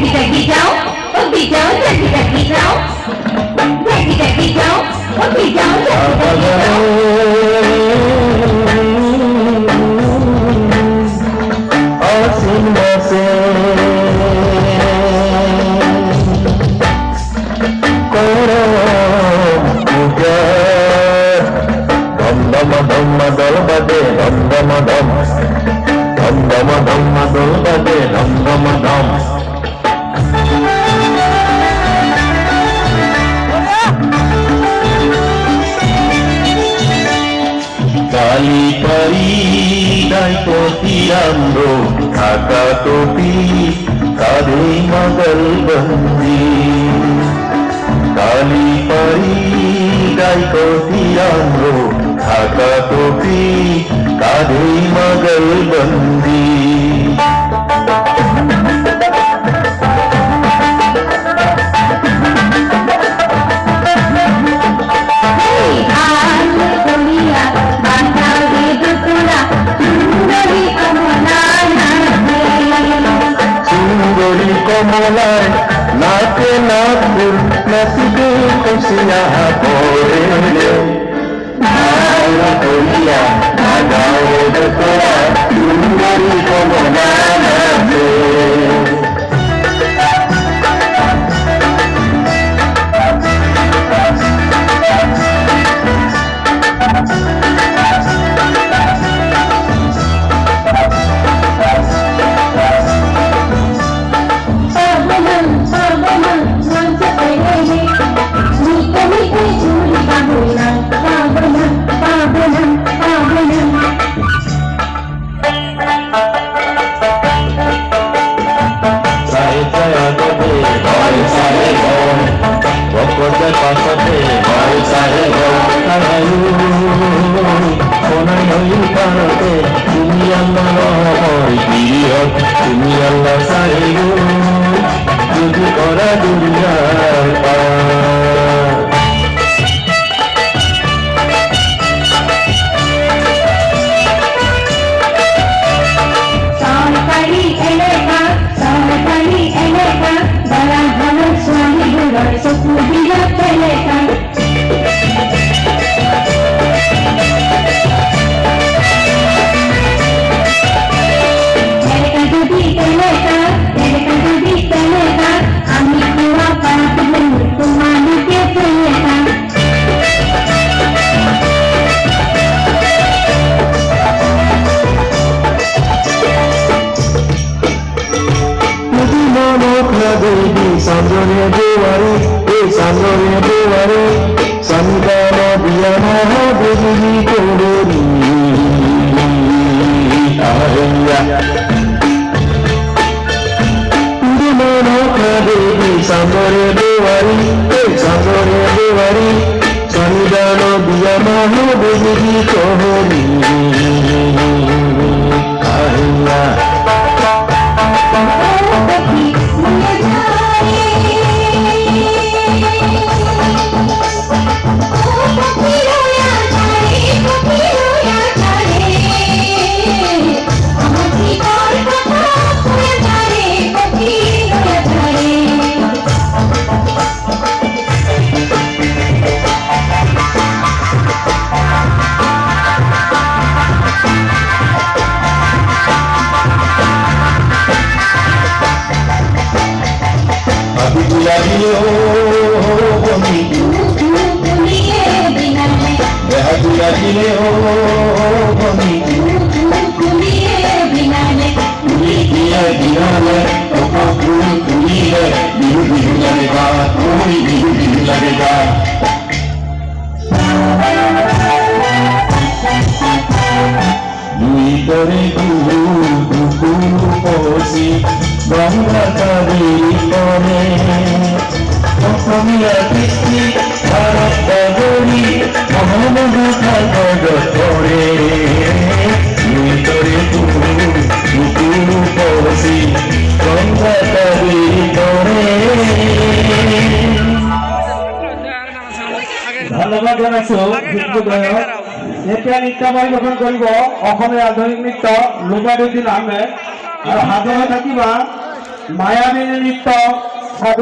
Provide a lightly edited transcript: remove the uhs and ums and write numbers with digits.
জাগি যাও ও বিজাও জাগি যাও জাগি যাও ও বিজাও জাগি যাও অসীম বসে করো পূজা ধম ধম দল বাজে ধম ধম দল বাজে ধম ধম কালী পারি দায়পতি আম্রো ঢাকা টুপি কাঁধে মগল বন্দি কালী পারি দায়পতি আম্রো ঢাকা টুপি কাঁধে মগল বন্দি কমলায় নাচে নাচুর নাচিতে খুশিয়া পড়ে করিয়া গাও তোরা সুন্দরী কমলা নাচে তুমি আল্লাহ সাইগো যদি করা দুনিয়ার সরকারি এলাকা বলা ভালো স্বামী গুলোর সুবিধা এলাকা Sandronia Dewari, Sandronia Dewari, Sandana Diana Devi Kodori, Ahaya. Udimana Kadevi, Sandronia Dewari, Sandronia Dewari, Sandana Diana Devi Kodori, Ahaya. ধন্যবাদ জানাইছো এতিয়া নৃত্য পৰিৱেশন কৰিব অসমীয়া আধুনিক নৃত্য লুবাৰুদ্দিন আহমেদ আৰু হাজৰে থাকিবা মায়াবিনী নৃত্য